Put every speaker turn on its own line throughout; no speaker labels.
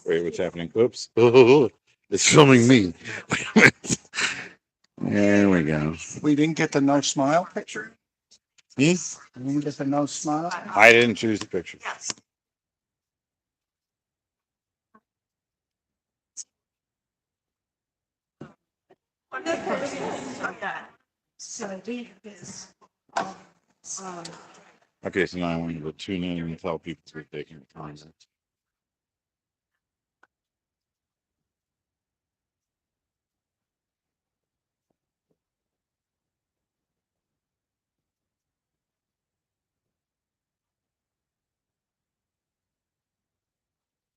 Wait, what's happening? Oops. Oh, it's filming me. Wait a minute. There we go.
We didn't get the no smile picture.
Hmm?
We didn't get the no smile.
I didn't choose the picture. Okay, so now I want you to tune in and tell people what they can comment.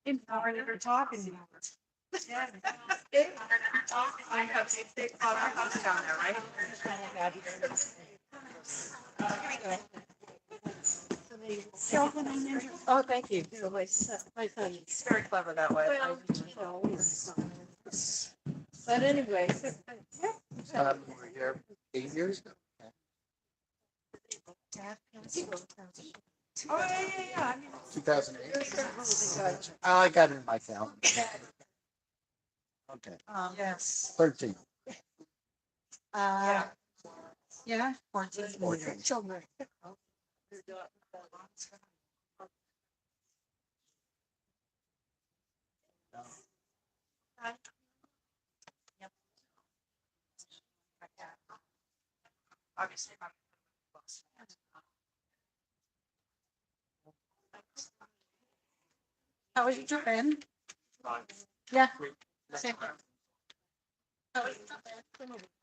They're talking. Yeah. I have a big house down there, right? Oh, thank you. My son is very clever that way. But anyway.
We were here 8 years ago.
Oh, yeah. I mean,
2008. I got it in my calendar. Okay.
yes.
13.
Yeah. 14. Children. Obviously, how was your trip, Ben? Yeah. Same.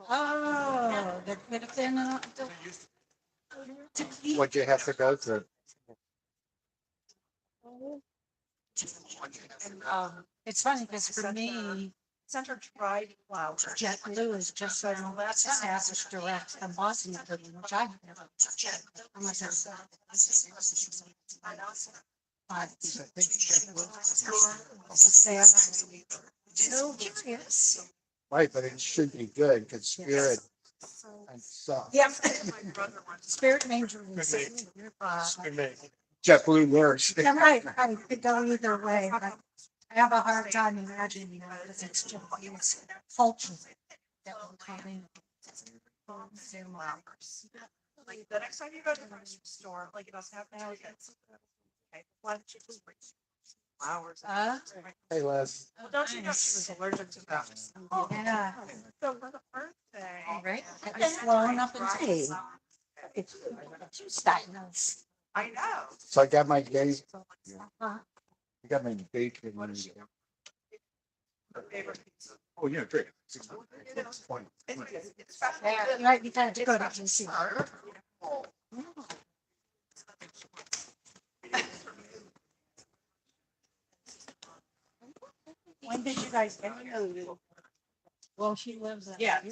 Oh, there could have been
What'd you have to go through?
it's funny because for me, Center dried flowers. JetBlue is just now that's established direct from Boston, which I never. So curious.
Right, but it should be good because spirit and stuff.
Yep. Spirit Major.
JetBlue works.
Yeah, right. I could go either way, but I have a hard time imagining that because it's just culture that will come in. Like the next time you go to the grocery store, like it doesn't have now. Flowers.
Hey, Les.
Well, don't you know she was allergic to that? Yeah. So for the birthday. All right. It's flowing up in tea. It's diagnosed. I know.
So I got my date. I got my date. Oh, yeah, great.
Yeah, you might be trying to go to GC. When did you guys get here? Well, she lives in. Yeah. We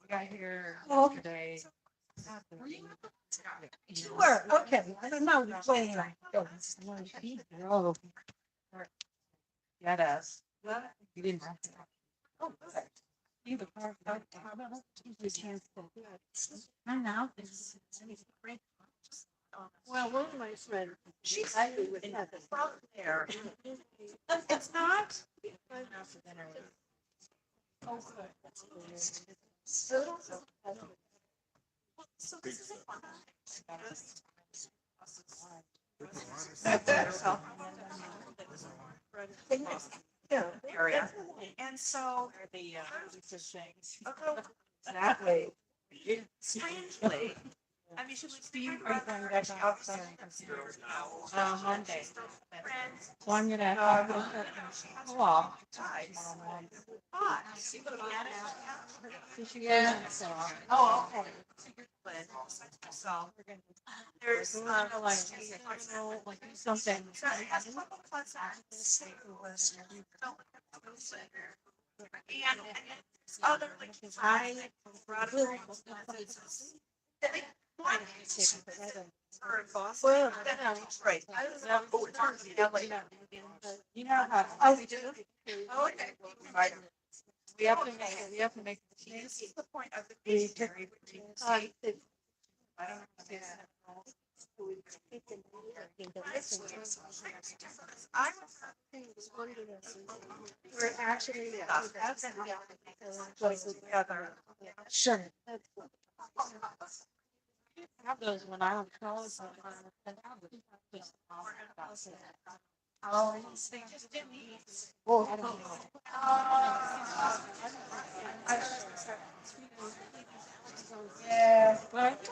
got here today. You were, okay, I don't know, wait. Get us. You didn't have to. Oh, good. You the car, I know. Well, one of my friends, she's with there. It's not. Oh, good. So this is yeah, area. And so the that way, strangely, I mean, she was being right there actually outside. Monday. So I'm gonna well, oh, okay. So there's like something. And other like I brought it. Well, right. You know how? Oh, we do. Oh, okay. We have to make. This is the point of the dictionary. I don't understand. I We're actually together. Sure. I have those when I don't know. Oh, they just didn't eat. Oh, I don't know. Yeah, but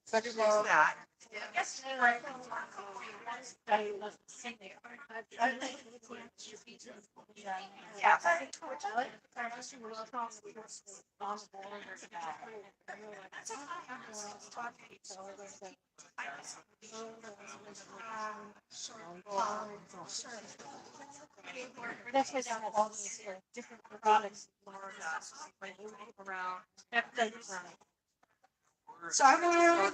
such a that. Yes, right. That's why they have all these different products around. So I'm gonna.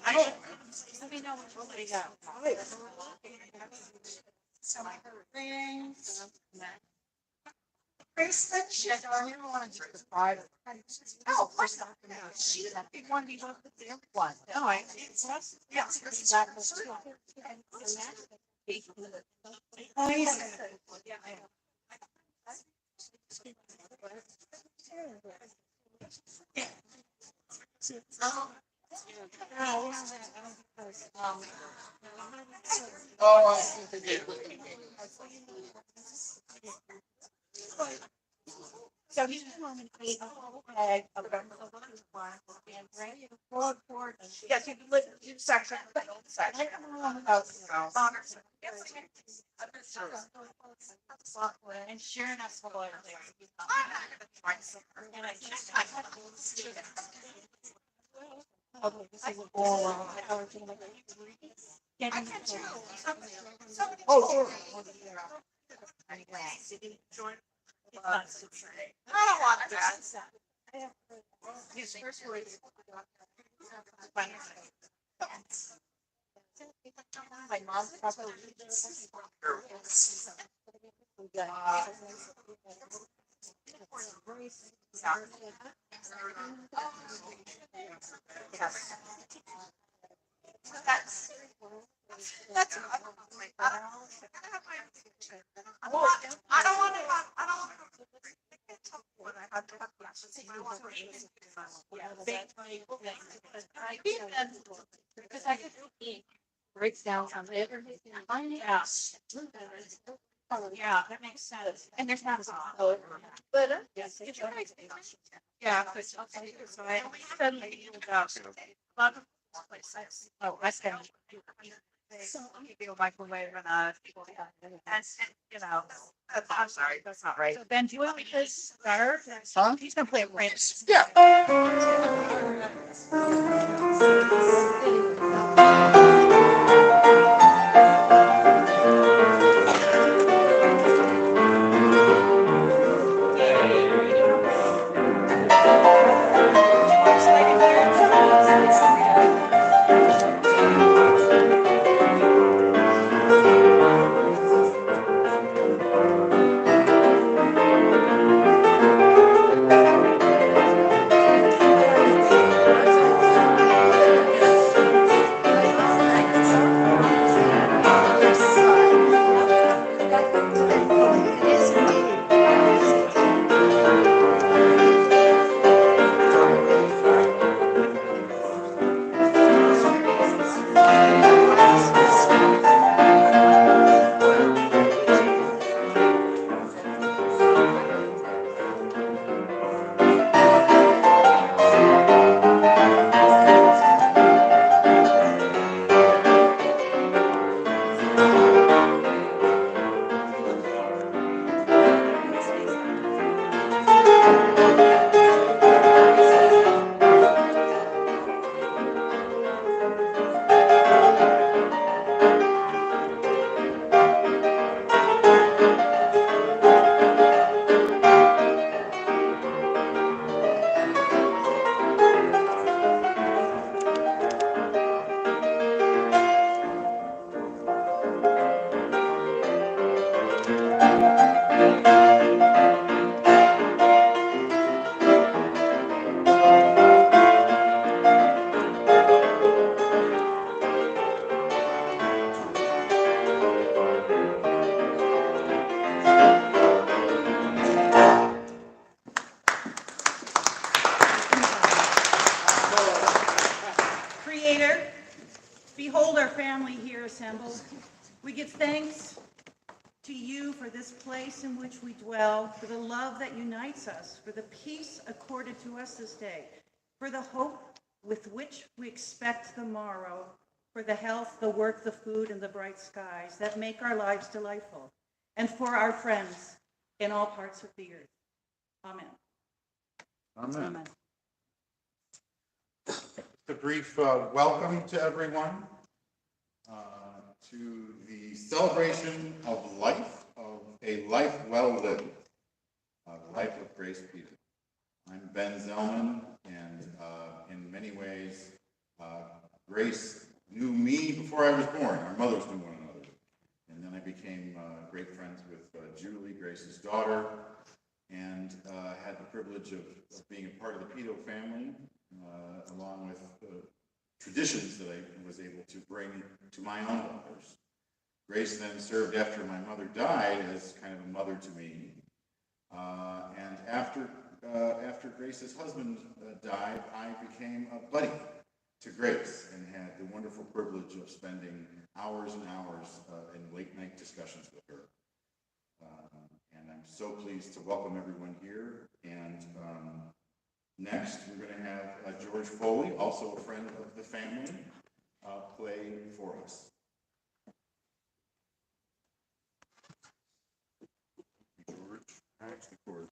I don't. Let me know what you got. Some things. Grace Petot, I don't want to just surprise. No, of course not. She's a big one. You look at the other one. No, it's us. Yes, it's exactly. Oh, yeah. Oh, I see. So he's going to eat a whole bag of them. And ready to forward. Yes, you can live in two sections. And sharing us full of there. And I just, I had this is a ball. Oh, I don't want that. His first words. My mom probably. Yes. That's I don't want to. I don't want to. Because I could breaks down on everything. Yeah, that makes sense. And there's not a lot. But yes, it's right. Yeah, because okay, so I suddenly about a lot of places. Oh, I said. So you go microwave and you know, I'm sorry, that's not right. So Ben, do you want me to start? Huh? He's gonna play a Prince. Yeah.
behold our family here assembled. We give thanks to you for this place in which we dwell, for the love that unites us, for the peace accorded to us this day, for the hope with which we expect the morrow, for the health, the work, the food, and the bright skies that make our lives delightful, and for our friends in all parts of the earth. Amen.
Amen.
A brief welcome to everyone to the celebration of life, of a life well lived, the life of Grace Petot. I'm Ben Zellman, and in many ways, Grace knew me before I was born. Our mothers knew one another. And then I became great friends with Julie, Grace's daughter, and had the privilege of being a part of the Petot family, along with traditions that I was able to bring to my own daughters. Grace then served after my mother died as kind of a mother to me. And after Grace's husband died, I became a buddy to Grace and had the wonderful privilege of spending hours and hours in late night discussions with her. And I'm so pleased to welcome everyone here. And next, we're going to have George Foley, also a friend of the family, play for us. George, next the chord.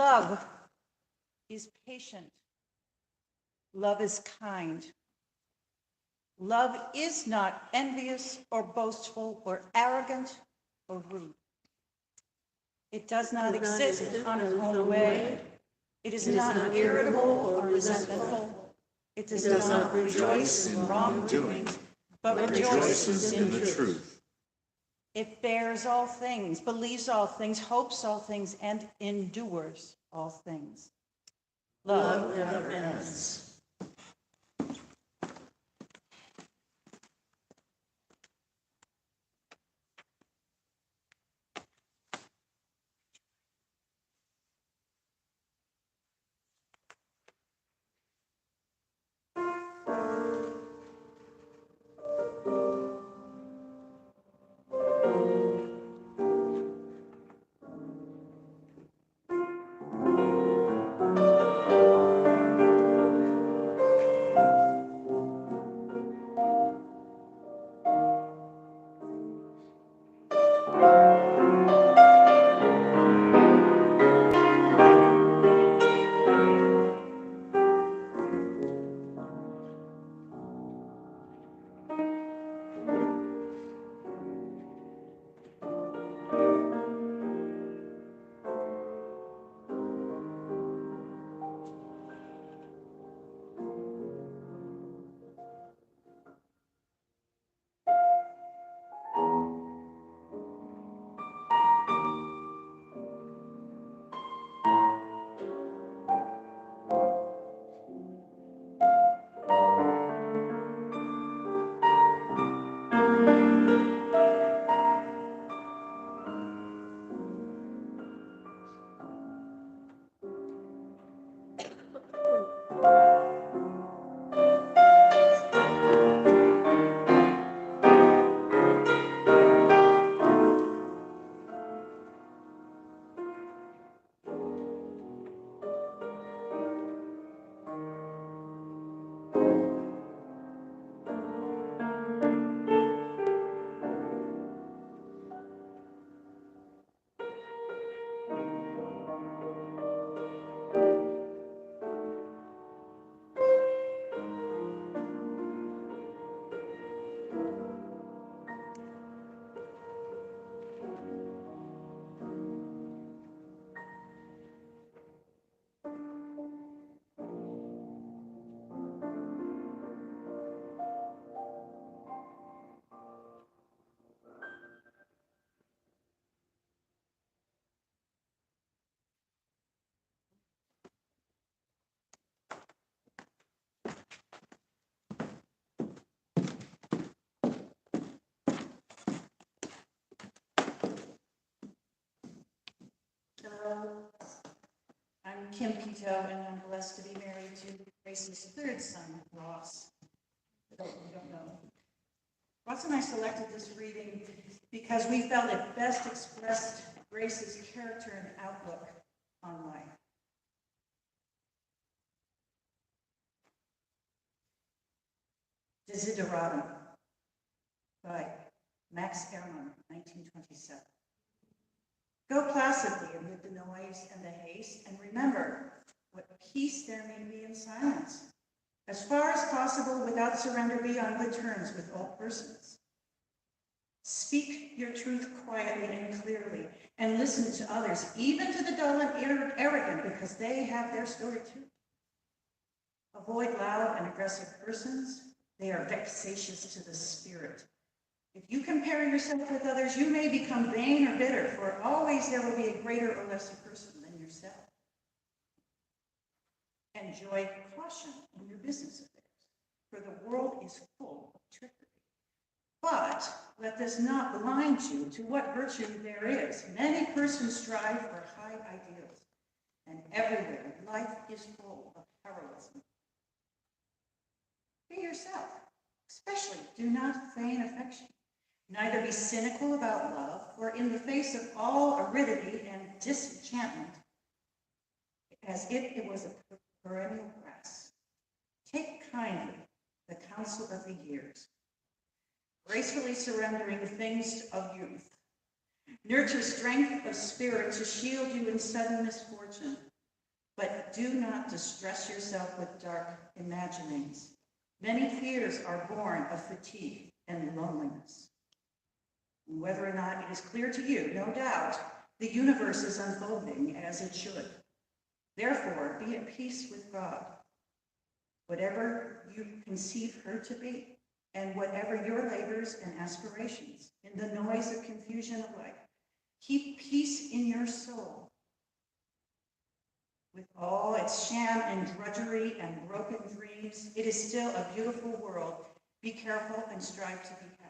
Love is patient. Love is kind. Love is not envious or boastful or arrogant or rude. It does not exist on its own way. It is not irritable or resentful. It does not rejoice in wrongdoing, but rejoices in the truth. It bears all things, believes all things, hopes all things, and endures all things. Love never ends. Hello, I'm Kim Petot, and I'm blessed to be married to Grace's third son, Ross. For those who don't know. Ross and I selected this reading because we felt it best expressed Grace's character and outlook on life. Desideratum by Max Ehrmann, 1927. Go placidly amid the noise and the haste, and remember what peace there may be in silence. As far as possible, without surrender, be on good terms with all persons. Speak your truth quietly and clearly, and listen to others, even to the dull and arrogant, because they have their story too. Avoid loud and aggressive persons. They are vexatious to the spirit. If you compare yourself with others, you may become vain or bitter, for always there will be a greater or lesser person than yourself. Enjoy caution in your business affairs, for the world is full of trickery. But let this not blind you to what virtue there is. Many persons strive for high ideals, and everywhere life is full of heroism. Be yourself, especially do not feign affection. Neither be cynical about love, for in the face of all aridity and disenchantment, as if it was a perennial grass, take kindly the counsel of the years, gracefully surrendering the things of youth. Nurture strength of spirit to shield you in sudden misfortune, But do not distress yourself with dark imaginings. Many fears are born of fatigue and loneliness. And whether or not it is clear to you, no doubt, the universe is unfolding as it should. Therefore, be at peace with God, whatever you conceive her to be, and whatever your labors and aspirations, in the noise of confusion of life. Keep peace in your soul. With all its sham and drudgery and broken dreams, it is still a beautiful world. Be careful and strive to be happy.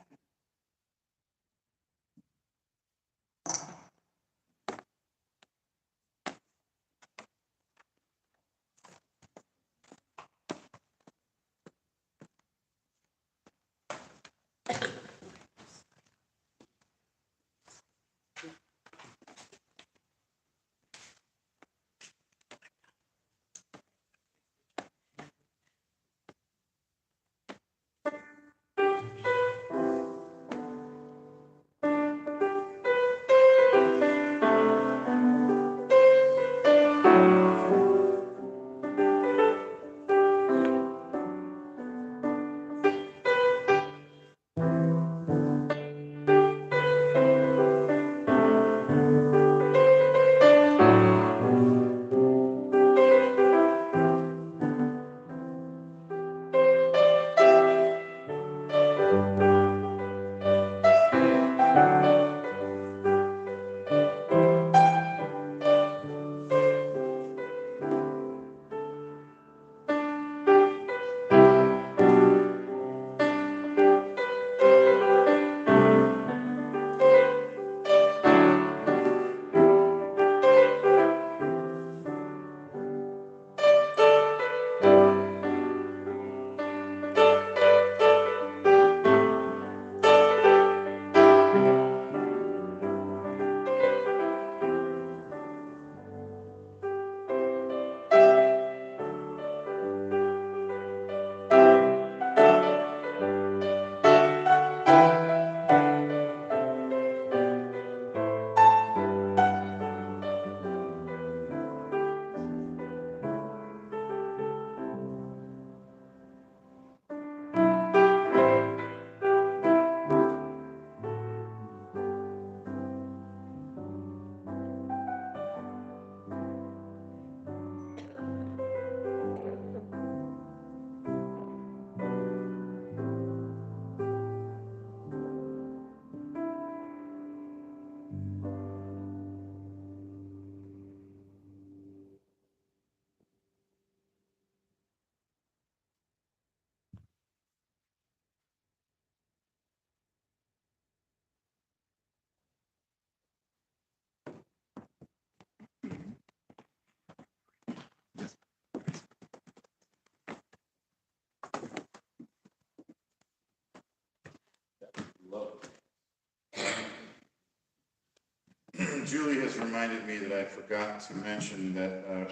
Julie has reminded me that I forgot to mention that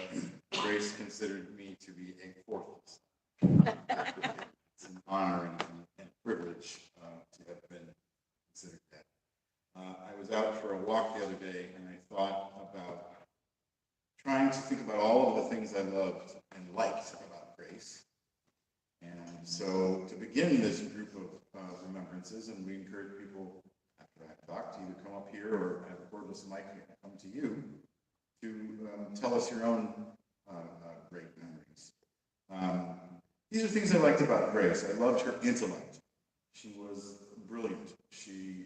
Grace considered me to be a fourth. It's an honor and privilege to have been considered that. I was out for a walk the other day and I thought about trying to think about all of the things I loved and liked about Grace. And so to begin this group of remembrances, and we encourage people after I talk to either come up here or have a cordless mic come to you to tell us your own great memories. These are things I liked about Grace. I loved her intellect. She was brilliant. She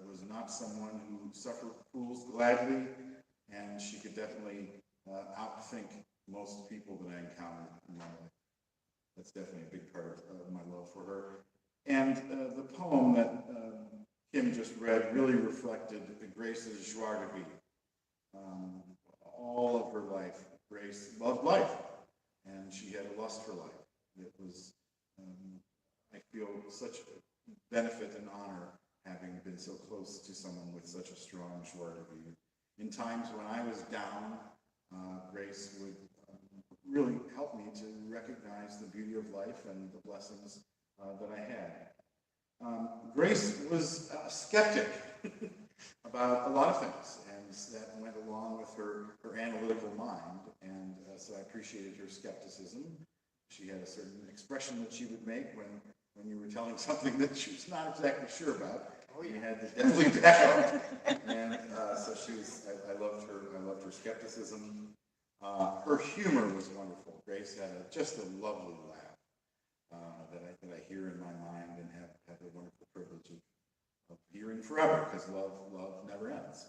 was not someone who suffered fools gladly, and she could definitely outthink most people that I encountered in my life. That's definitely a big part of my love for her. And the poem that Kim just read really reflected Grace's joie de vivre. All of her life, Grace loved life, and she had a lust for life. It was, I feel, such a benefit and honor having been so close to someone with such a strong joie de vivre. In times when I was down, Grace would really helped me to recognize the beauty of life and the blessings that I had. Grace was a skeptic about a lot of things, and that went along with her analytical mind, and so I appreciated her skepticism. She had a certain expression that she would make when you were telling something that she was not exactly sure about. You had to definitely back up. And so I loved her skepticism. Her humor was wonderful. Grace had just a lovely laugh that I hear in my mind and have the wonderful privilege of hearing forever, because love never ends.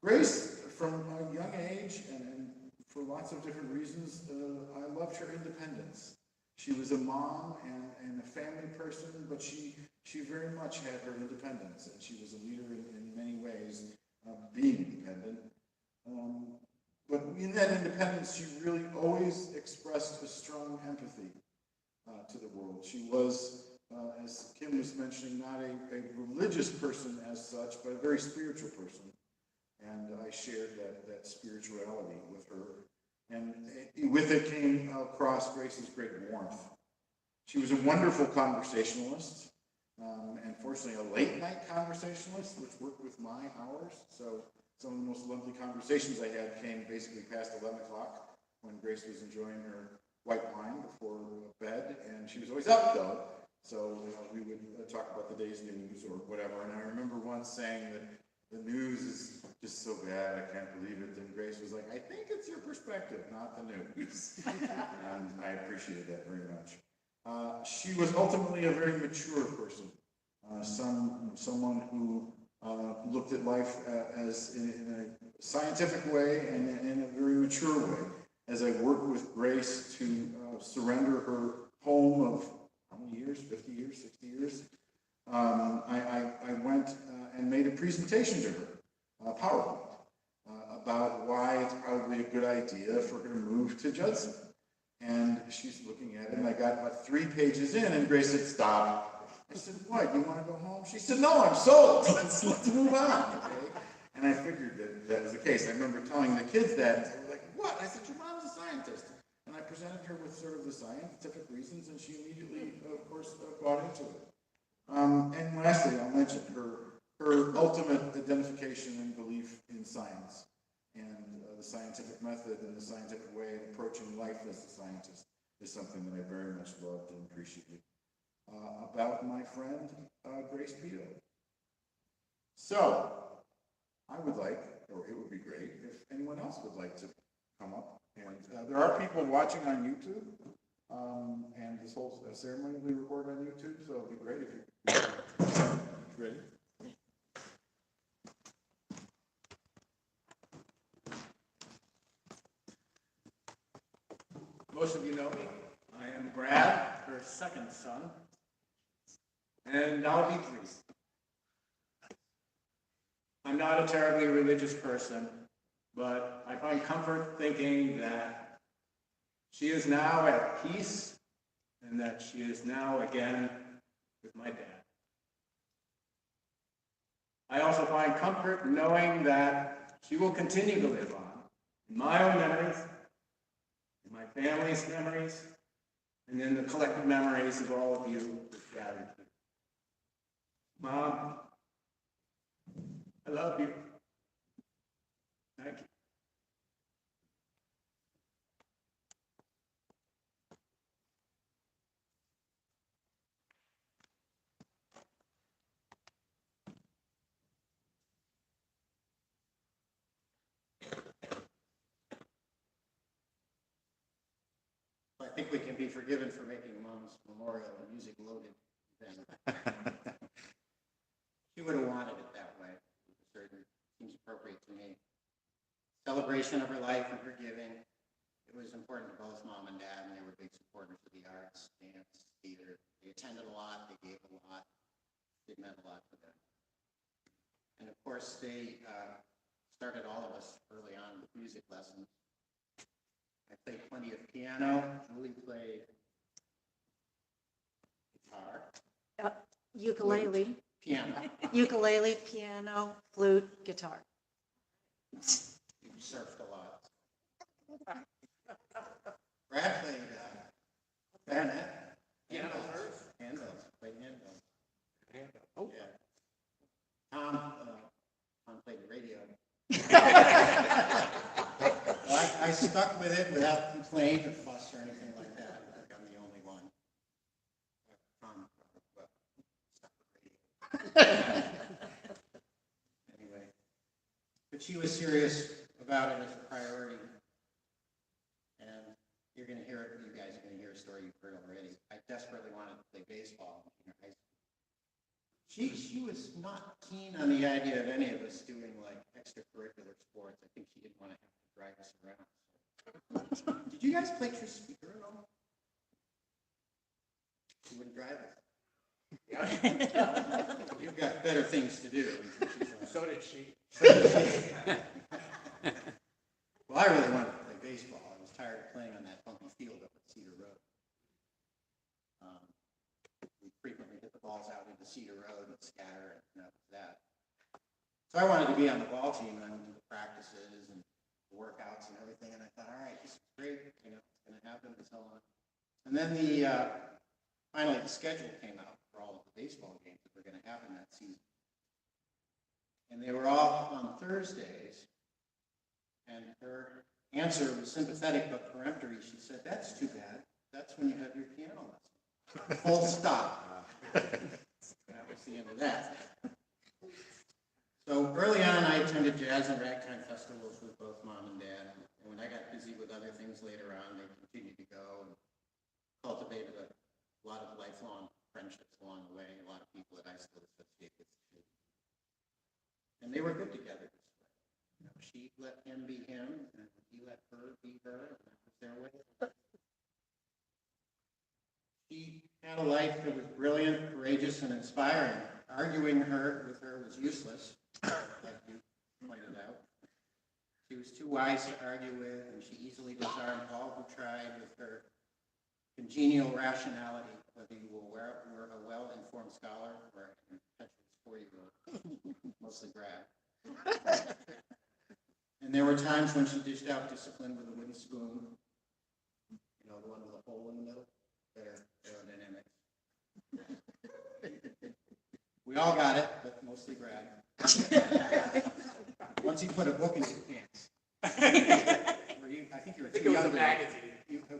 Grace, from a young age and for lots of different reasons, I loved her independence. She was a mom and a family person, but she very much had her independence, and she was a leader in many ways, being independent. But in that independence, she really always expressed a strong empathy to the world. She was, as Kim was mentioning, not a religious person as such, but a very spiritual person. And I shared that spirituality with her. And with it came across Grace's great warmth. She was a wonderful conversationalist, and fortunately a late night conversationalist, which worked with my hours. So some of the most lovely conversations I had came basically past 11 o'clock when Grace was enjoying her white wine before bed, and she was always up though. So we would talk about the day's news or whatever. And I remember once saying that the news is just so bad, I can't believe it. And Grace was like, I think it's your perspective, not the news. And I appreciated that very much. She was ultimately a very mature person, someone who looked at life as in a scientific way and in a very mature way. As I worked with Grace to surrender her home of how many years, 50 years, 60 years, I went and made a presentation to her, PowerPoint, about why it's probably a good idea for her to move to Judson. And she's looking at it, and I got about 3 pages in, and Grace said, stop. I said, what, you want to go home? She said, no, I'm sold. Let's move on. Okay? And I figured that was the case. I remember telling the kids that, and they were like, what? I said, your mom's a scientist. And I presented her with sort of the scientific reasons, and she immediately, of course, bought into it. And lastly, I'll mention her ultimate identification and belief in science and the scientific method and the scientific way of approaching life as a scientist is something that I very much loved and appreciated about my friend Grace Petot. So I would like, or it would be great, if anyone else would like to come up. And there are people watching on YouTube. And this whole ceremony will be recorded on YouTube, so it'll be great if you ready.
Most of you know me. I am Brad, her second son, and I'll be brief. I'm not a terribly religious person, but I find comfort thinking that she is now at peace and that she is now again with my dad. I also find comfort knowing that she will continue to live on in my own memories, in my family's memories, and in the collective memories of all of you who've gathered here. Mom, I love you. Thank you.
I think we can be forgiven for making Mom's memorial a music loaded event. She would have wanted it that way. It certainly seems appropriate to me. Celebration of her life and her giving. It was important to both Mom and Dad, and they were big supporters of the arts, dance, theater. They attended a lot, they gave a lot. It meant a lot to them. And of course, they started all of us early on with music lessons. I played plenty of piano. Julie played guitar.
Ukulele,
Piano.
ukulele, piano, flute, guitar.
You surfed a lot. Brad played clarinet. Handles. Played handles. Oh. Yeah. Tom played the radio. Well, I stuck with it without complaint or fuss or anything like that. I think I'm the only one. Anyway, but she was serious about it as a priority. And you're going to hear it, you guys are going to hear a story you've heard already. I desperately wanted to play baseball in high school. She was not keen on the idea of any of us doing like extracurricular sports. I think she didn't want to have to drive us around. Did you guys play Tris Speaker at all? She wouldn't drive us. You've got better things to do.
So did she.
Well, I really wanted to play baseball. I was tired of playing on that funky field up at Cedar Road. We frequently hit the balls out into Cedar Road and scatter, and that was that. So I wanted to be on the ball team, and I went to the practices and the workouts and everything, and I thought, all right, this is great, you know, it's going to happen and so on. And then finally the schedule came out for all of the baseball games that were going to happen that season. And they were all on Thursdays, and her answer was sympathetic but peremptory. She said, that's too bad. That's when you have your piano lesson. Full stop. That was the end of that. So early on, I attended jazz and ragtime festivals with both Mom and Dad. And when I got busy with other things later on, they continued to go and cultivated a lot of lifelong friendships along the way. A lot of people that I still associate with. And they were good together this way. You know, she let him be him, and he let her be her, and that was their way. She had a life that was brilliant, courageous, and inspiring. Arguing with her was useless, like you pointed out. She was too wise to argue with, and she easily disarmed all who tried with her congenial rationality, whether you were a well-informed scholar or an impetuous 4-year-old, mostly grad. And there were times when she dished out discipline with a wooden spoon, you know, the one with a hole in the middle. Better aerodynamics. We all got it, but mostly grad. Once he put a book in his pants. I think you were too young. A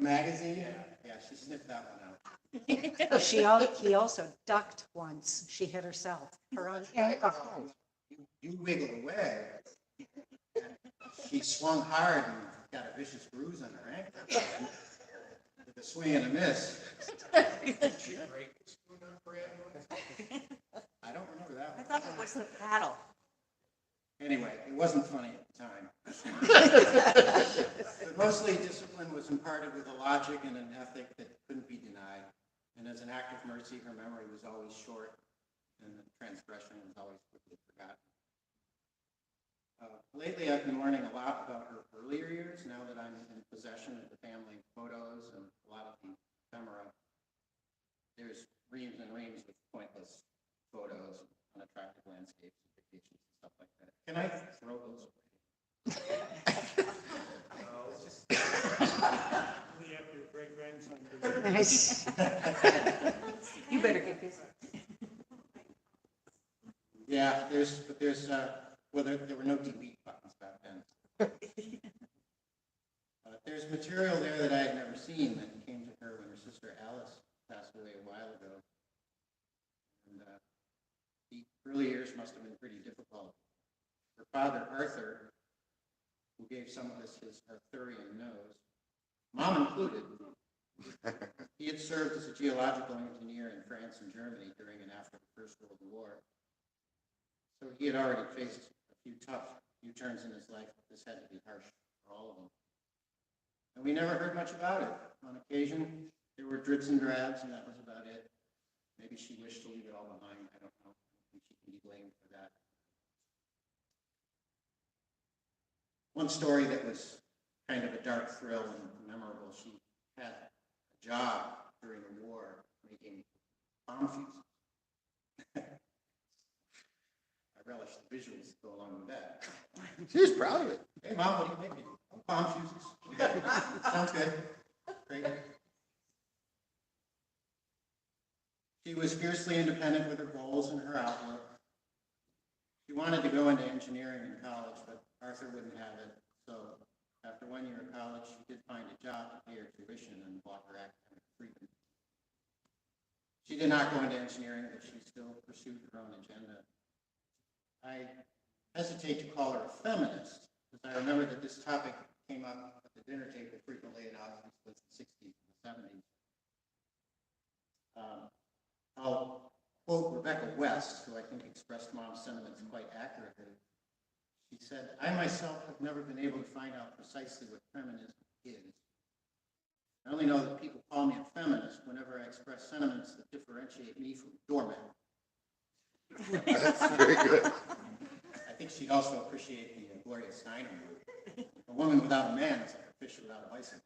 magazine? Yeah, she sniffed that one out.
He also ducked once. She hit herself. Her own ankle.
You wiggled away. She swung hard and got a vicious bruise on her ankle. With a swing and a miss. I don't remember that
I
one.
thought it was the paddle.
Anyway, it wasn't funny at the time. But mostly discipline was imparted with a logic and an ethic that couldn't be denied. And as an act of mercy, her memory was always short, and the transgression was always quickly forgotten. Lately, I've been learning a lot about her earlier years, now that I'm in possession of the family photos and a lot of the ephemera. There's reams and reams of pointless photos, unattractive landscapes, vacations, and stuff like that. Can I throw those away?
We have your great-grandson.
You better get busy.
Yeah, there were no delete buttons back then. There's material there that I had never seen that came to her when her sister Alice passed away a while ago. And the early years must have been pretty difficult. Her father, Arthur, who gave some of us his Arthurian nose, Mom included, he had served as a geological engineer in France and Germany during and after the First World War. So he had already faced a few turns in his life, but this had to be harsh for all of them. And we never heard much about it. On occasion, there were drips and drabs, and that was about it. Maybe she wished to leave it all behind. I don't know. I think she can be blamed for that. One story that was kind of a dark thrill and memorable, she had a job during the war making bomb fuses. I relish the visuals that go along with that.
She was proud of it.
Hey, Mom, what are you making? Oh, bomb fuses. Sounds good. Great. She was fiercely independent with her goals and her outlook. She wanted to go into engineering in college, but Arthur wouldn't have it. So After 1 year of college, she did find a job to pay her tuition and block her academic freedom. She did not go into engineering, but she still pursued her own agenda. I hesitate to call her a feminist, because I remember that this topic came up at the dinner table frequently in Auschwitz, was the 60s and 70s. I'll quote Rebecca West, who I think expressed Mom's sentiments quite accurately. She said, "I myself have never been able to find out precisely what feminism is. I only know that people call me a feminist whenever I express sentiments that differentiate me from doormat."
That's very good.
I think she'd also appreciate the Gloria Steinem word. A woman without a man is like a fish without a bicycle.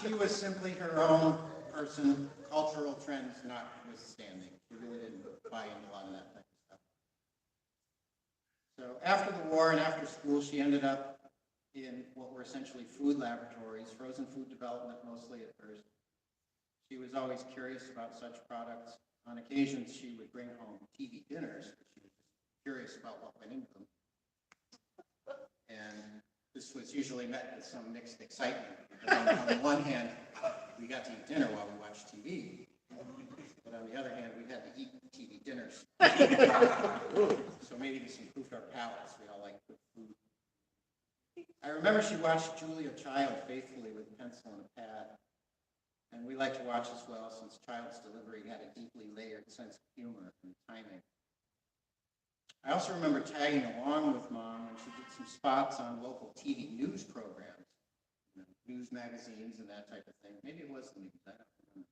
She was simply her own person, cultural trends notwithstanding. She really didn't buy into a lot of that type of stuff. So after the war and after school, she ended up in what were essentially food laboratories, frozen food development mostly at first. She was always curious about such products. On occasions, she would bring home TV dinners, but she was curious about what went into them. And this was usually met with some mixed excitement. On the one hand, we got to eat dinner while we watched TV. But on the other hand, we had to eat TV dinners. So maybe this improved our palates. We all like good food. I remember she watched Julia Child faithfully with a pencil and a pad. And we like to watch as well, since Child's delivery had a deeply layered sense of humor and timing. I also remember tagging along with Mom when she did some spots on local TV news programs, news magazines and that type of thing. Maybe it was the news, I don't remember.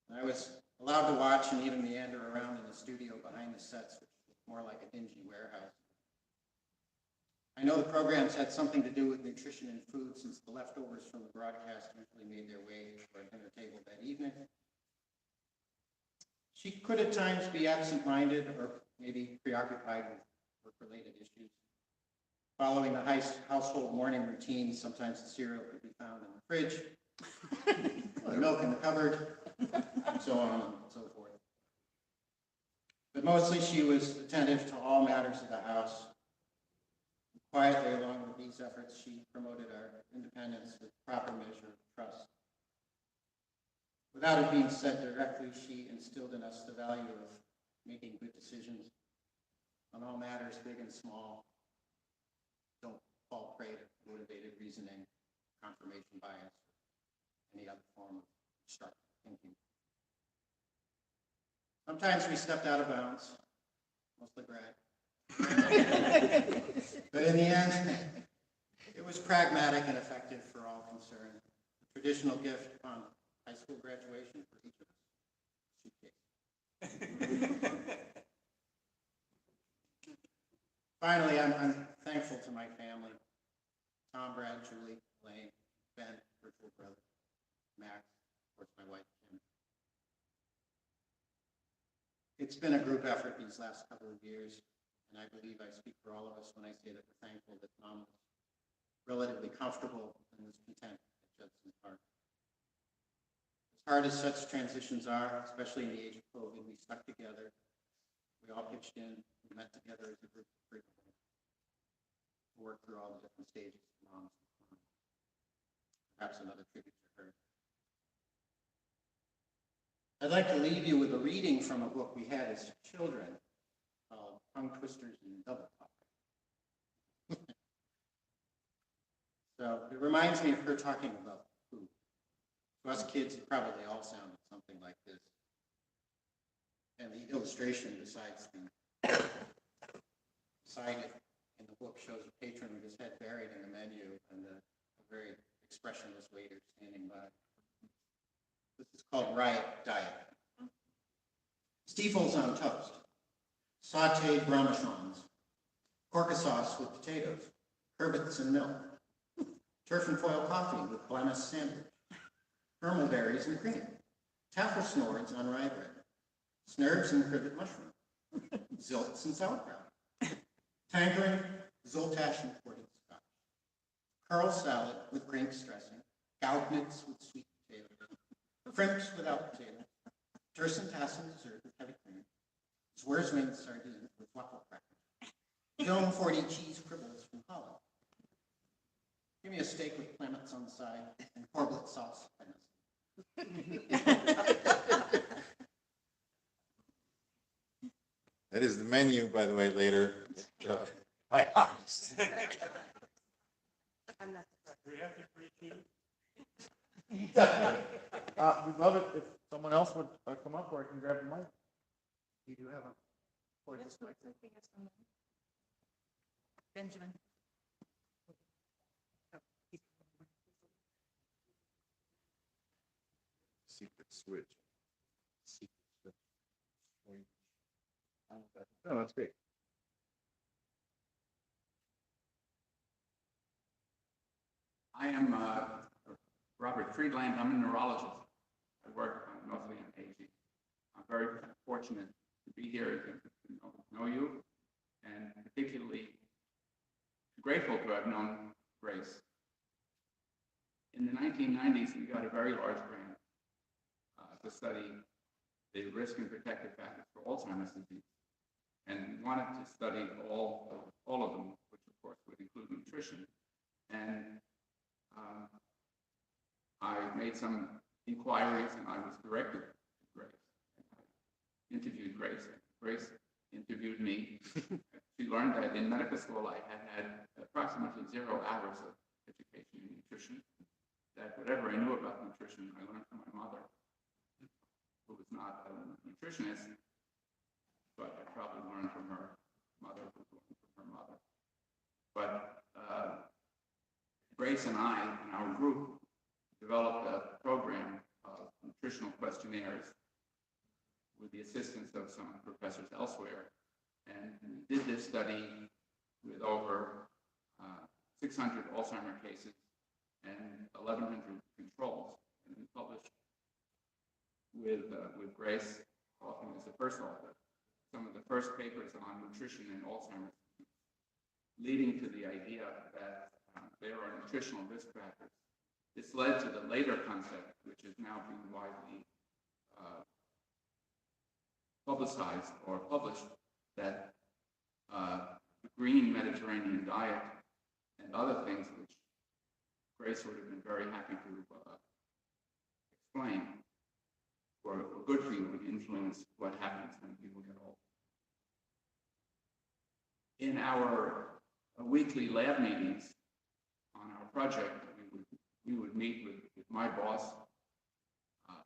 And I was allowed to watch and even meander around in the studio behind the sets, which was more like a dingy warehouse. I know the programs had something to do with nutrition and food, since the leftovers from the broadcast usually made their way to our dinner table that evening. She could at times be absent-minded or maybe preoccupied with work-related issues. Following the household morning routine, sometimes the cereal could be found in the fridge, the milk in the cupboard, and so on and so forth. But mostly she was attentive to all matters of the house. Quietly, along with these efforts, she promoted our independence with proper measure of trust. Without it being said directly, she instilled in us the value of making good decisions on all matters, big and small. Don't fall prey to motivated reasoning, confirmation bias, or any other form of obstructive thinking. Sometimes we stepped out of bounds, mostly Brad. But in the end, it was pragmatic and effective for all concerned. The traditional gift upon high school graduation for each of us, suitcase. Finally, I'm thankful to my family: Tom, Brad, Julie, Elaine, Ben, virtual brother, Max, of course, my wife, Kim. It's been a group effort these last couple of years. And I believe I speak for all of us when I say that we're thankful that Mom was relatively comfortable and was content at Judson's Park. As hard as such transitions are, especially in the age of COVID, we stuck together. We all pitched in. We met together as a group frequently to work through all the different stages of Mom's decline. Perhaps another tribute to her. I'd like to leave you with a reading from a book we had as children, called Tongue Twisters and Double Talk. So it reminds me of her talking about food. To us kids, it probably all sounded something like this. And the illustration besides the side in the book shows a patron with his head buried in a menu and a very expressionless waiter standing by. This is called Riot Diet. Stiefels on toast. Sauteed ramechons, corca sauce with potatoes, herbets and milk, turf and foil coffee with glamis sandwich, berries and cream, taffel snords on rye bread, snurgs and privet mushroom, zilts and sauerkraut, tangerine, zoltash and ported scotch, curl salad with Grinks dressing, gaugnets with sweet potatoes, frimps without potatoes, terse and tassel dessert with heavy cream, Swearsman sardines with waffle crackers, known for eating cheese cribbles from Holland. Give me a steak with clements on the side and corblet sauce.
That is the menu, by the way, later. Hi. We'd love it if someone else would come up, or I can grab the mic.
You do have a.
Benjamin.
Secret switch. Oh, that's great.
I am Robert Friedland. I'm a neurologist. I work mostly on aging. I'm very fortunate to be here to know you, and particularly grateful to have known Grace. In the 1990s, we got a very large grant to study the risk and protective factors for Alzheimer's disease. And we wanted to study all of them, which of course would include nutrition. And I made some inquiries, and I was directed to Grace. I interviewed Grace. Grace interviewed me. She learned that in medical school I had approximately 0 hours of education in nutrition. That whatever I knew about nutrition, I learned from my mother, who was not a nutritionist, but I probably learned from her mother, who learned from her mother. But Grace and I, in our group, developed a program of nutritional questionnaires with the assistance of some professors elsewhere. And we did this study with over 600 Alzheimer's cases and 1,100 controls. And we published with Grace, often as the first author, some of the first papers on nutrition and Alzheimer's, leading to the idea that there are nutritional risk factors. This led to the later concept, which is now being widely publicized or published, that the green Mediterranean diet and other things, which Grace would have been very happy to explain, were good for you and influence what happens when people get old. In our weekly lab meetings on our project, we would meet with my boss,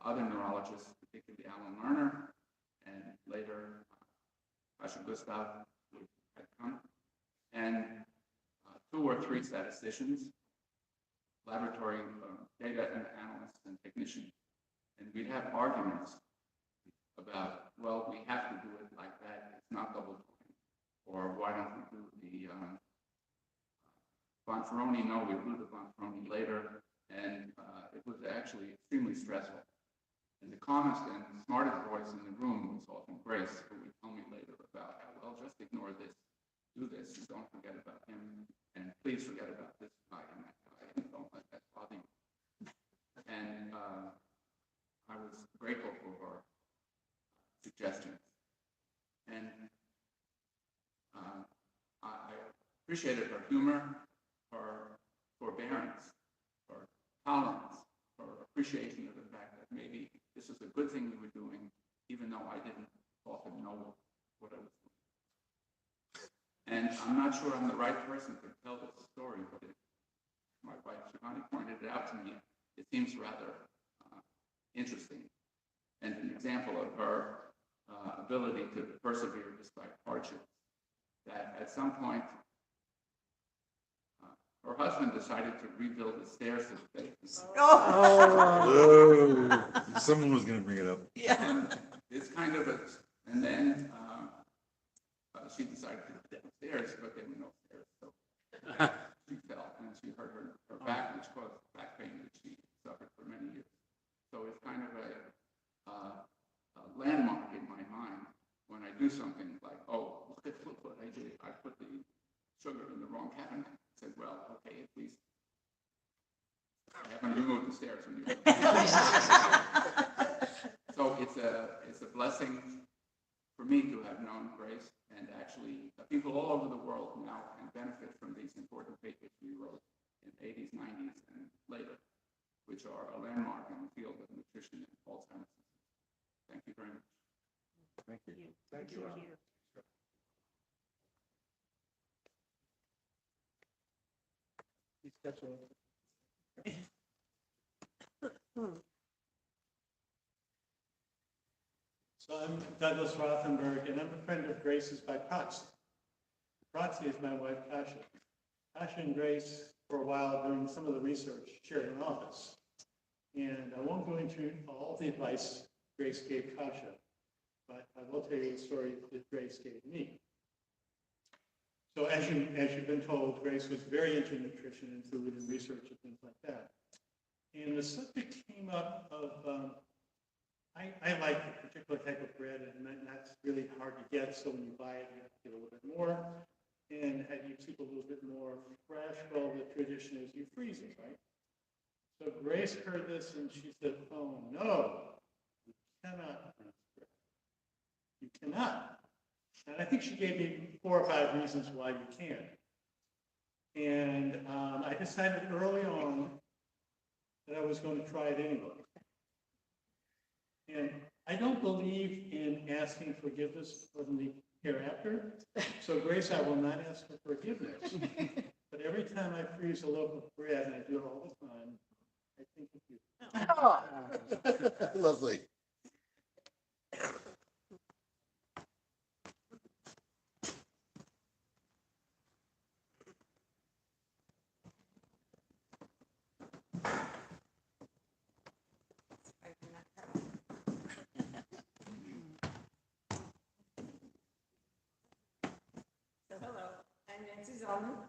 other neurologists, particularly Alan Lerner, and later Pasha Gustav had come, and 2 or 3 statisticians, laboratory data analysts and technicians. And we'd have arguments about, well, we have to do it like that, it's not double blind. Or why don't we do the Bonferroni? No, we'll do the Bonferroni later. And it was actually extremely stressful. And the calmest and smartest voice in the room was often Grace, who would tell me later about how, well, just ignore this, do this, and don't forget about him, and please forget about this guy and that guy, and don't let that bother you. And I was grateful for her suggestions. And I appreciated her humor, her forbearance, her tolerance, her appreciation of the fact that maybe this was a good thing we were doing, even though I didn't often know what I was doing. And I'm not sure I'm the right person to tell this story, but my wife Shivani pointed it out to me. It seems rather interesting, and an example of her ability to persevere despite hardships. That at some point, her husband decided to rebuild the stairs to the basement.
Oh, someone was going to bring it up.
Yeah. It's kind of a, and then she decided to go downstairs, but there were no stairs, so she fell and she hurt her back, which caused back pain that she suffered for many years. So it's kind of a landmark in my mind when I do something like, oh, look at what I did. I put the sugar in the wrong cabinet. I said, well, okay, at least I haven't removed the stairs from you. So it's a blessing for me to have known Grace, and actually people all over the world now can benefit from these important papers we wrote in the 80s, 90s, and later, which are a landmark in the field of nutrition and Alzheimer's disease. Thank you very much.
Thank you.
Thank you. So I'm Douglas Rothenberg, and I'm a friend of Grace's by proxy. Proxy is my wife, Kasha. Kasha and Grace, for a while, doing some of the research, shared an office. And I won't go into all the advice Grace gave Kasha, but I will tell you the story that Grace gave me. So as you've been told, Grace was very into nutrition and food and research and things like that. And the subject came up of, I like a particular type of bread, and that's really hard to get, so when you buy it, you have to get a little bit more. And how do you keep a little bit more fresh? Well, the tradition is you freeze it, right? So Grace heard this and she said, oh no, you cannot freeze bread. You cannot. And I think she gave me 4 or 5 reasons why you can. And I decided early on that I was going to try it anyway. And I don't believe in asking forgiveness from the hereafter. So Grace, I will not ask for forgiveness. But every time I freeze a loaf of bread, and I do it all the time, I think of you.
Lovely.
So hello, I'm Nancy Zellman,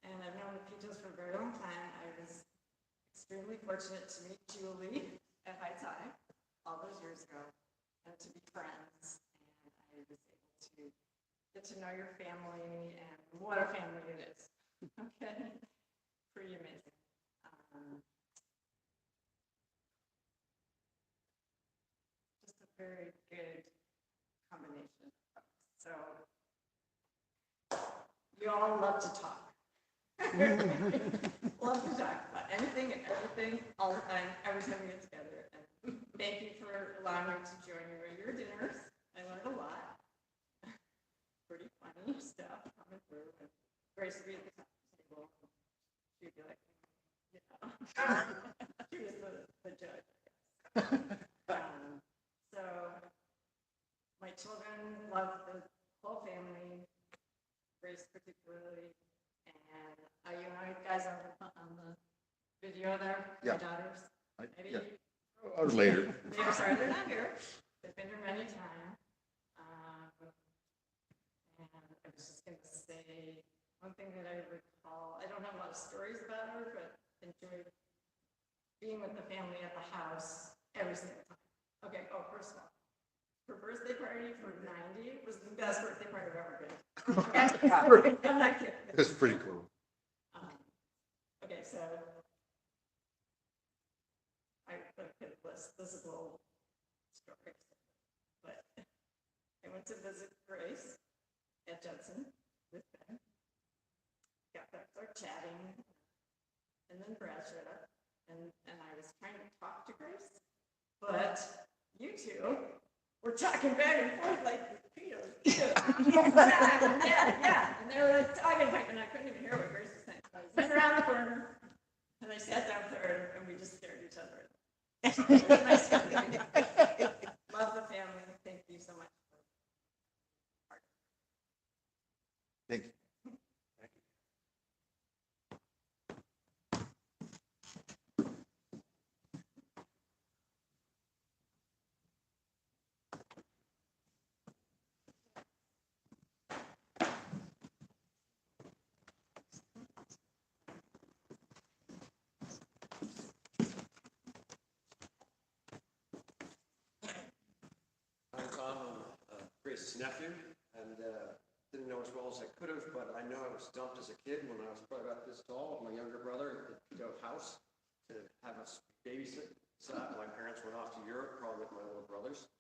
and I've known the Petos for a very long time. I was extremely fortunate to meet Julie at High Tide all those years ago, and to be friends. And I was able to get to know your family, and what a family it is. Okay, pretty amazing. Just a very good combination. So you all love to talk. Love to talk about anything and everything all the time, every time we get together. And thank you for allowing me to join you at your dinners. I learned a lot. Pretty funny stuff coming through. And Grace would be at the top of the table. She'd be like, you know, she was the judge, I guess. So my children love the whole family. Grace particularly, and you know, you guys on the video there,
Yeah.
my daughters. Maybe
Yeah. Or later.
they're sorry they're not here. They've been here many times. And I was just gonna say one thing that I recall. I don't have a lot of stories about her, but enjoyed being with the family at the house every single time. Okay. Oh, first of all, her birthday party for 90 was the best birthday party I've ever been. I'm not kidding.
That's pretty cool.
Okay, so I could list, this is a little story, but I went to visit Grace at Judson with Ben. Got back, started chatting, and then Brad showed up, and I was trying to talk to Grace, but you two were talking back and forth like Peter. Yeah. And they were like talking, and I couldn't even hear what Grace was saying. I was sitting around the corner, and I sat down there, and we just stared at each other. It was nice to meet you. Love the family. Thank you so much.
Thank you.
I'm Tom, I'm Grace's nephew, and didn't know as well as I could have, but I know I was dumped as a kid when I was probably about this tall with my younger brother at the Petot house to have us babysit. So my parents went off to Europe, probably with my little brothers.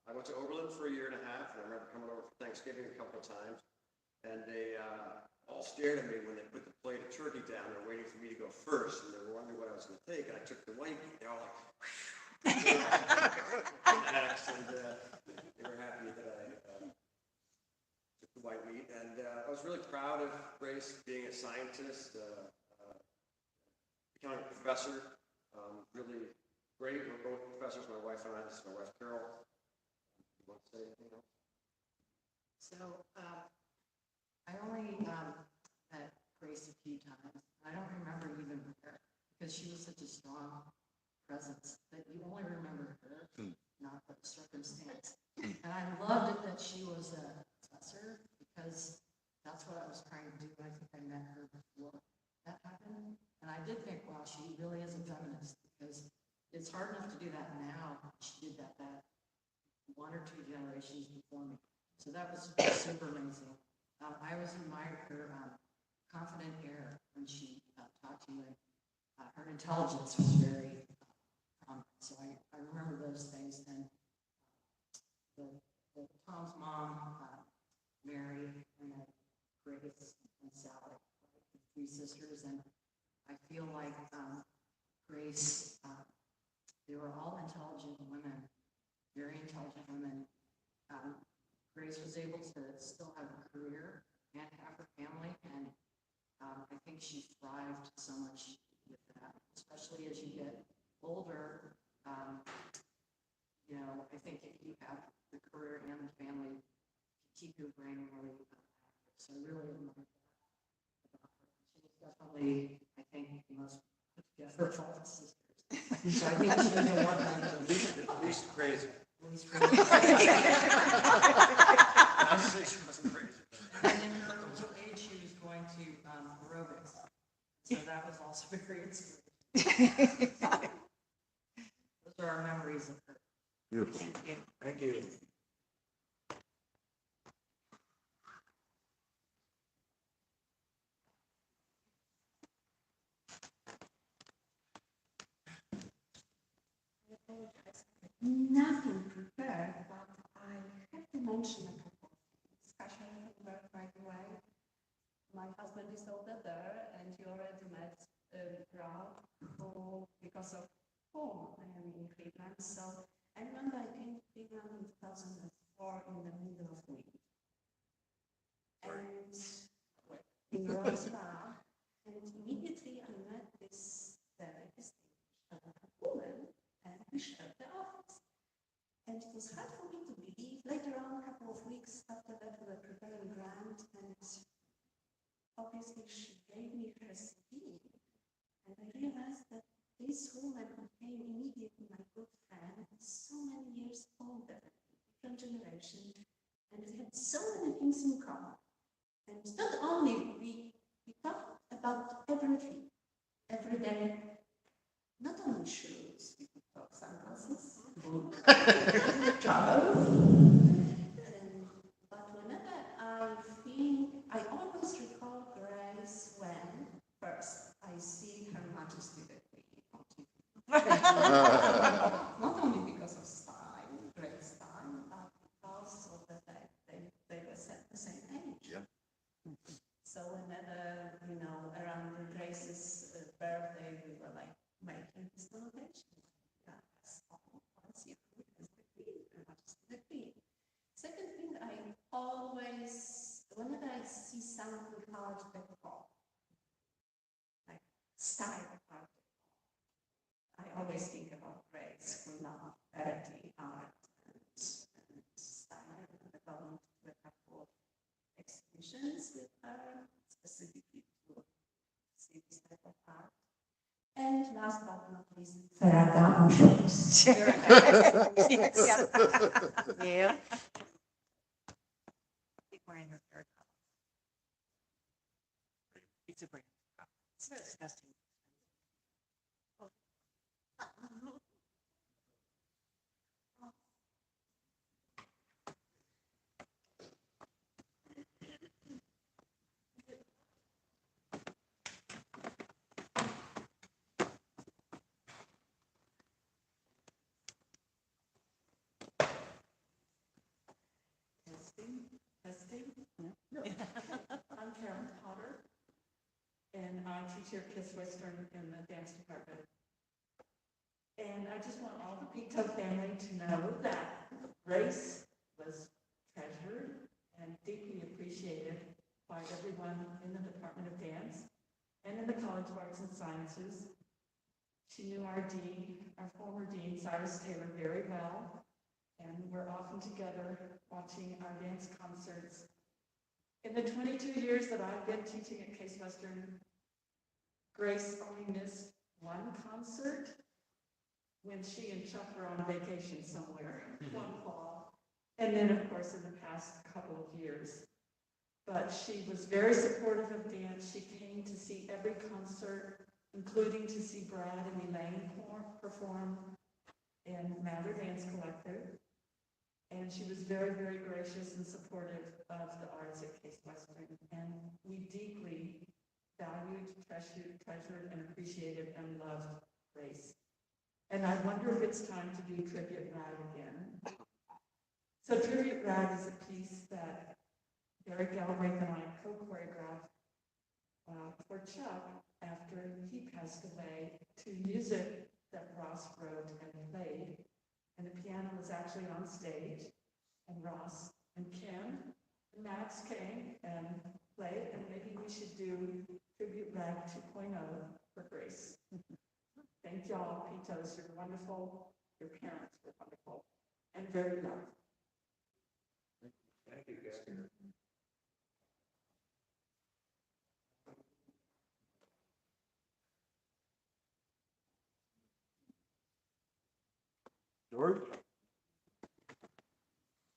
I went to Oberlin for a year and a half, and I remember coming over for Thanksgiving a couple of times, and they all stared at me when they put the plate of turkey down. They're waiting for me to go first, and they were wondering what I was going to take, and I took the white meat. They're all like, and they were happy that I took the white meat. And I was really proud of Grace being a scientist, becoming a professor. Really great. We're both professors, my wife and I. This is my wife, Carol. You want to say anything else?
So, I only met Grace a few times. I don't remember even her because she was such a strong presence that you only remember her, not the circumstance. And I loved it that she was a professor because that's what I was trying to do. I think I met her before that happened. And I did think, wow, she really is a feminist because it's hard enough to do that now. She did that one or two generations before me. So that was super amazing. I always admired her confident air when she talked to you, and her intelligence was very so I remember those things. And the Tom's mom, Mary, and then Grace and Sally, the three sisters, and I feel like Grace, they were all intelligent women, very intelligent women. Grace was able to still have a career and have her family, and I think she thrived so much with that, especially as you get older. I think if you have the career and the family, you keep your brain really active. So I really admire that about her. She was definitely, I think, the most put together of all the sisters. So I think she was the one that
Least crazy.
least crazy.
I say she wasn't crazy.
And in her old age, she was going to aerobics. So that was also very inspiring. Those are our memories of her.
Beautiful.
Thank you.
Nothing prepared, but I have to mention a couple of things, especially right away. My husband is over there, and you already met Ralph, who, because of home, I am in Cleveland. So I remember I came to Cleveland in 2004 in the middle of winter. And in Roswell, and immediately I met this very distinguished woman, and we shared the office. And it was hard for me to believe. Later on, a couple of weeks after that, we were preparing grant, and obviously she gave me her CV. And I realized that this woman who became immediately my good friend was so many years older, different generation, and we had so many things in common. And not only we talked about everything, every day, not only shoes, we could talk sunglasses, book, travel. But whenever I always recall Grace when first I see Her Majesty the Queen on TV. Not only because of style, great style, but because of the fact they were at the same age.
Yeah.
So whenever, around Grace's birthday, we were like making this celebration. Once you as the Queen, Her Majesty the Queen. Second thing, I always, whenever I see something hard decor, like style art decor, I always think about Grace, who loved variety, art, and style. And I went to a couple of exhibitions with her, specifically to see this type of art. And last but not least, Ferragamo shoes.
Yeah. Keep wearing her hair. It's a brand. It's disgusting.
Testing. I'm Karen Potter, and I teach here at Kiss Western in the dance department. And I just want all the Petot family to know that Grace was treasured and deeply appreciated by everyone in the Department of Dance and in the College of Arts and Sciences. She knew our dean, our former dean, Cyrus Taylor, very well, and we're often together watching our dance concerts. In the 22 years that I've been teaching at Case Western, Grace only missed one concert when she and Chuck were on vacation somewhere one fall, and then, of course, in the past couple of years. But she was very supportive of dance. She came to see every concert, including to see Brad and Elaine perform in Mather Dance Collective. And she was very, very gracious and supportive of the arts at Case Western. And we deeply valued, treasured, and appreciated and loved Grace. And I wonder if it's time to do Tribute Rag again. So Tribute Rag is a piece that Barry Galbraith and I co-choreographed for Chuck after he passed away, to music that Ross wrote and played. And the piano was actually on stage, and Ross and Kim and Max came and played, and maybe we should do Tribute Rag 2.0 for Grace. Thank y'all, Petots, you're wonderful, your parents were wonderful, and very loved.
Thank you, guys.
George?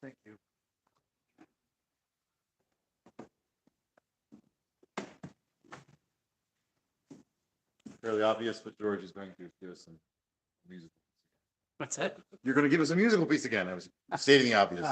Thank you. Fairly obvious, but George is going to give us some musical.
What's that?
You're going to give us a musical piece again. I was stating the obvious.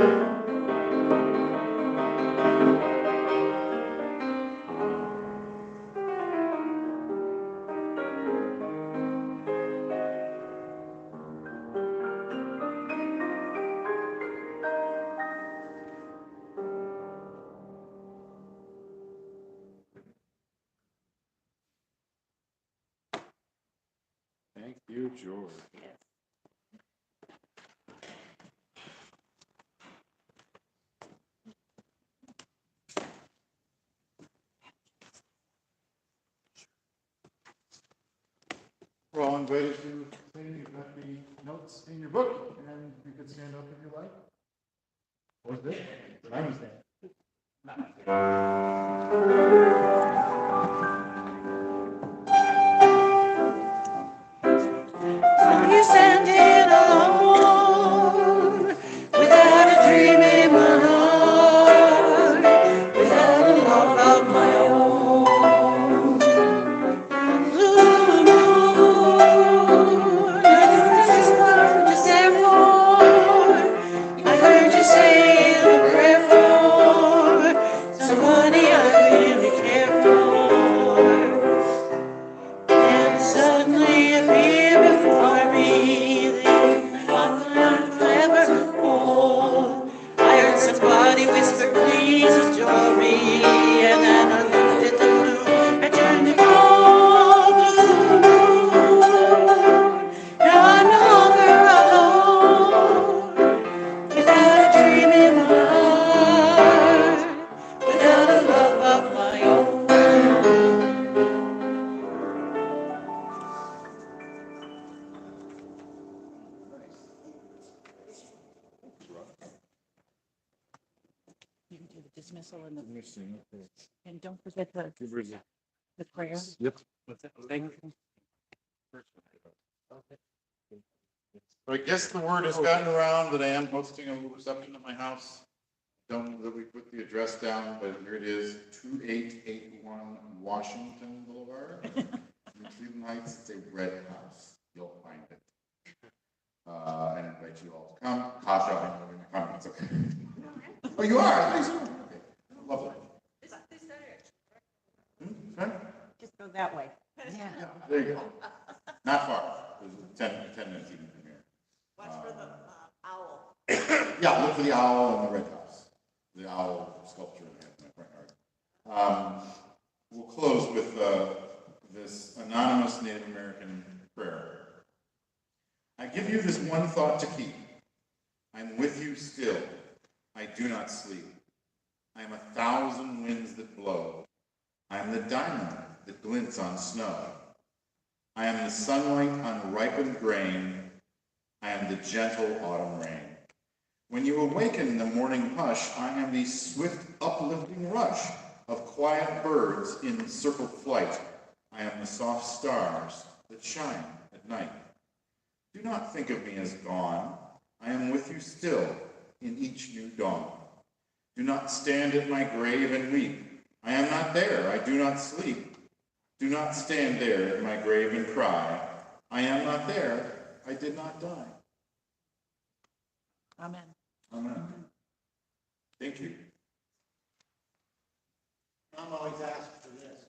Thank you, George. We're all invited to say you've got the notes in your book, and you could stand up if you like. What's this? I was there.
You standing alone, without a dream in my heart, without a love of my own. Blue moon, I this is what you stand for. I heard you say a prayer for somebody I really care for. And suddenly appear before me, the unclever fool. I heard somebody whisper, please adore me, and then I looked at the moon, I turned to gold, blue moon. Now I'm no longer alone, without a dream in my heart, without a love of my own. You can do the dismissal and and don't forget the prayer.
Yep. Thank you. So I guess the word has gotten around that I am hosting a reception at my house. Don't know that we put the address down, but here it is, 2881 Washington Boulevard. In Cleveland Heights, it's a red house. You'll find it. And I invite you all to come. Kasha, I know you're in the comments, okay. Oh, you are? Nice. Okay. Lovely. Okay.
Just go that way. Yeah.
Yeah, there you go. Not far. There's 10 minutes even from here.
Watch for the owl.
Yeah, look for the owl and the red house. The owl sculpture in my front yard. We'll close with this anonymous Native American prayer. I give you this one thought to keep. I'm with you still. I do not sleep. I am 1,000 winds that blow. I am the diamond that glints on snow. I am the sunlight on ripened grain. I am the gentle autumn rain. When you awaken in the morning hush, I am the swift uplifting rush of quiet birds in circled flight. I am the soft stars that shine at night. Do not think of me as gone. I am with you still in each new dawn. Do not stand at my grave and weep. I am not there. I do not sleep. Do not stand there at my grave and cry. I am not there. I did not die.
Amen.
Amen. Thank you.
I'm always asked for this.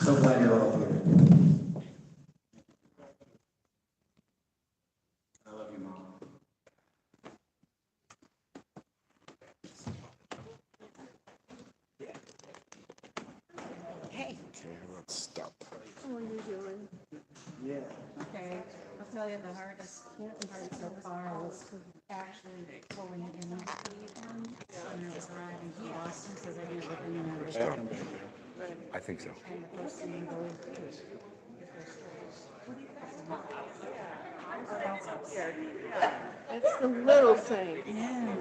so glad you're all here. I love you, Mom.
Hey.
Okay, let's stop.
How are you doing?
Yeah.
Okay, I'll tell you the hardest part so far was actually pulling it in the weekend when I was driving to Boston because I never been in a restaurant.
I think so.
And the first thing you go into is
It's the little thing.
yeah.